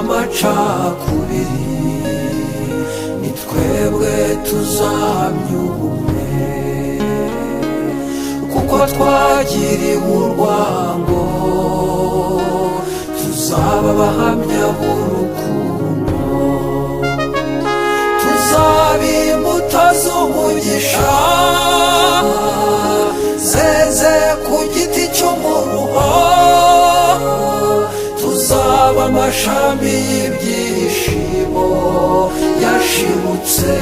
amacakubiri, ni twebwe tuzahamya ubumwe, kuko twagiriwe urwango tuzaba abahamya b'urukundo, tuzaba imbuto z'umugisha zeze ku giti cy'umuruho, tuzaba amashami y'ibyishimo yashibutse